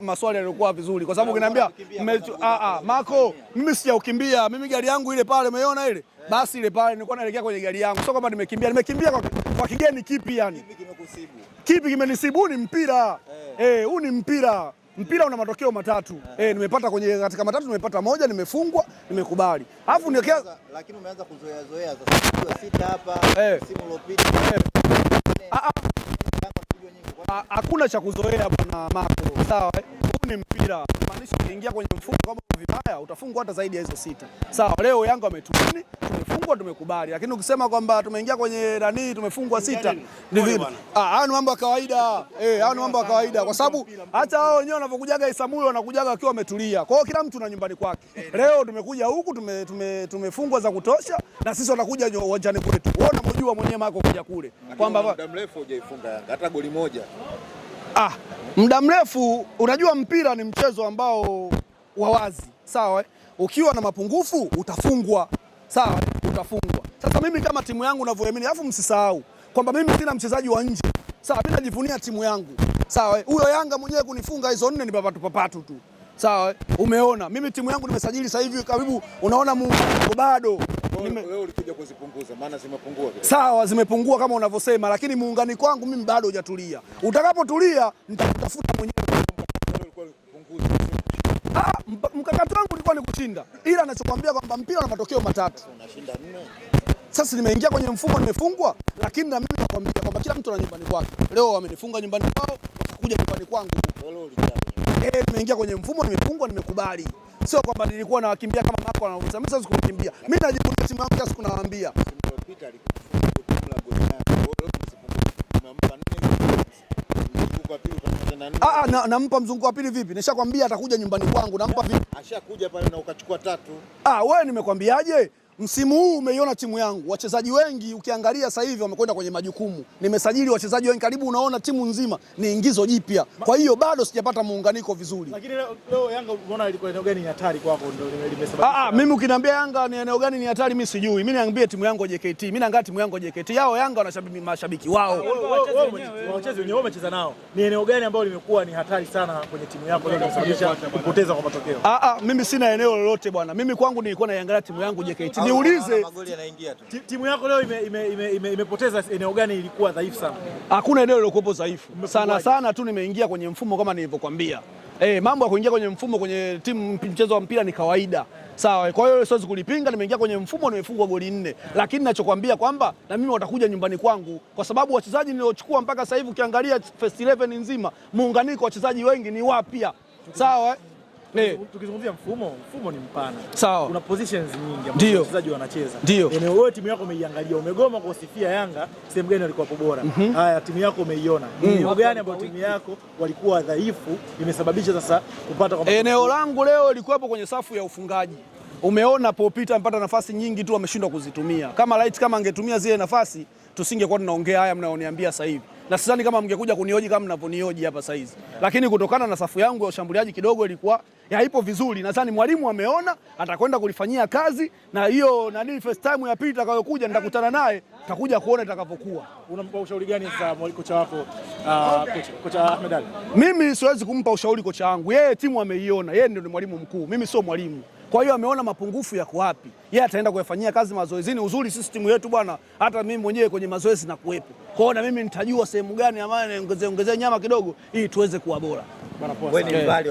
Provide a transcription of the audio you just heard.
maswali yalikuwa vizuri kwa sababu ukiniambia Marco, mimi sijaukimbia. Mimi gari yangu ile pale umeona ile? Basi ile pale nilikuwa naelekea kwenye gari yangu. Sio kama nimekimbia kwa kigeni kipi yani? Kipi kimekusibu? Kipi kimenisibu? Ni mpira. Huu ni mpira. Mpira una matokeo matatu. Nimepata katika matatu nimepata moja, nimefungwa, nimekubali. Alafu lakini umeanza kuzoea sasa sita hapa msimu uliopita. Hakuna cha kuzoea bwana Marco. Sawa, huu ni mpira. Maanisha ukiingia kwenye mfumo kama vibaya utafungwa hata zaidi ya hizo sita. Sawa, leo Yanga wametubuni, tumefungwa, tumekubali. Lakini ukisema kwamba tumeingia kwenye nani tumefungwa sita, ni vipi? Hao ni mambo ya kawaida. Hao ni mambo ya kawaida kwa sababu hata wao wenyewe wanapokujaga Isamuyo wanakujaga wakiwa wametulia. Kwa hiyo kila mtu na nyumbani kwake. Leo tumekuja huku tumefungwa za kutosha na sisi wanakuja uwanjani kwetu. Wewe unamjua mwenyewe Marco kuja kule kwamba muda mrefu hujaifunga Yanga hata goli moja. Muda mrefu, unajua mpira ni mchezo ambao wa wazi. Sawa, ukiwa na mapungufu utafungwa. Sawa, utafungwa. Sasa mimi kama timu yangu ninavyoamini, alafu msisahau kwamba mimi sina mchezaji wa nje. Sawa, mimi najivunia timu yangu. Sawa, huyo Yanga mwenyewe kunifunga hizo 4 ni papatu tu. Sawa, umeona mimi timu yangu nimesajili sasa hivi karibu, unaona muunganiko bado. Wewe ulikuja kuzipunguza maana zimepungua vile. Sawa, zimepungua kama unavyosema, lakini muunganiko wangu mimi bado hujatulia. Utakapotulia nitakutafuta mwenyewe. Mkakati wangu ulikuwa ni kushinda, ila anachokwambia kwamba mpira una matokeo matatu. Unashinda 4. Sasa nimeingia kwenye mfumo, nimefungwa, lakini na mimi nakwambia kwamba kila mtu ana nyumbani kwake. Leo wamenifunga nyumbani kwao, wakakuja nyumbani kwangu. Nimeingia kwenye mfumo, nimefungwa, nimekubali. Sio kwamba nilikuwa nawakimbia kama Marco anauliza. Mimi sasa sikukimbia. Mimi najivunia timu yangu, siku nawaambia. Nampa mzunguko wa pili vipi? Nishakwambia atakuja nyumbani kwangu, nampa vipi? Ashakuja pale na ukachukua 3. Wewe nimekwambiaje? Msimu huu umeiona timu yangu, wachezaji wengi ukiangalia sasa hivi wamekwenda kwenye majukumu. Nimesajili wachezaji wengi, karibu unaona timu nzima ni ingizo jipya. Kwa hiyo bado sijapata muunganiko vizuri. Lakini leo Yanga unaona ilikuwa eneo gani ni hatari kwako ndio limesababisha? Mimi ukiniambia Yanga ni eneo gani ni hatari mimi sijui. Mimi niambie timu yangu JKT. Mimi naangalia timu yangu JKT. Yao Yanga wana mashabiki wao. Wachezaji wenyewe wamecheza nao. Ni eneo gani ambalo limekuwa ni hatari sana kwenye timu yako leo limesababisha kupoteza kwa matokeo? Mimi sina eneo lolote bwana. Mimi kwangu nilikuwa naiangalia timu yangu JKT. Niulize timu yako leo imepoteza eneo gani ilikuwa dhaifu sana? Hakuna eneo lilokuwa dhaifu. Sana tu nimeingia kwenye mfumo kama nilivyokuambia. Mambo ya kuingia kwenye mfumo kwenye timu mchezo wa mpira ni kawaida. Sawa, kwa hiyo siwezi kulipinga, nimeingia kwenye mfumo nimefungwa goli 4. Lakini ninachokuambia kwamba na mimi watakuja nyumbani kwangu kwa sababu wachezaji niliochukua mpaka sasa hivi ukiangalia first 11 nzima, muunganiko wachezaji wengi ni wapya. Sawa? Tukizungumzia mfumo ni mpana. Sawa. Kuna positions nyingi ambazo wachezaji wanacheza. Eneo wewe timu yako umeiangalia, umegoma kusifia Yanga sehemu gani walikuwa bora. Haya, timu yako umeiona. Eneo gani ambapo timu yako walikuwa dhaifu imesababisha sasa kupata kwa eneo langu leo ilikuwepo kwenye safu ya ufungaji. Umeona Popita mpata nafasi nyingi tu ameshindwa kuzitumia. Kama angetumia zile nafasi tusingekuwa tunaongea haya mnaoniambia sasa hivi. Na sidhani kama mngekuja kunioji kama mnavyonioji hapa sasa hizi. Lakini kutokana na safu yangu ya ushambuliaji kidogo ilikuwa haipo vizuri. Nadhani mwalimu ameona atakwenda kulifanyia kazi na hiyo first time ya pili itakayokuja nitakutana naye takuja kuona itakavyokuwa. Unampa ushauri gani sasa kocha wako kocha Ahmed Ali? Mimi siwezi kumpa ushauri kocha wangu. Yeye timu ameiona. Yeye ndio mwalimu mkuu. Mimi sio mwalimu. Kwa hiyo ameona mapungufu yako wapi. Yeye ataenda kuyafanyia kazi mazoezini. Uzuri sisi timu yetu bwana, hata mimi mwenyewe kwenye mazoezi na kuwepo. Kwa hiyo na mimi nitajua sehemu gani ambayo niongezee nyama kidogo ili tuweze kuwa bora. Wewe ni mbali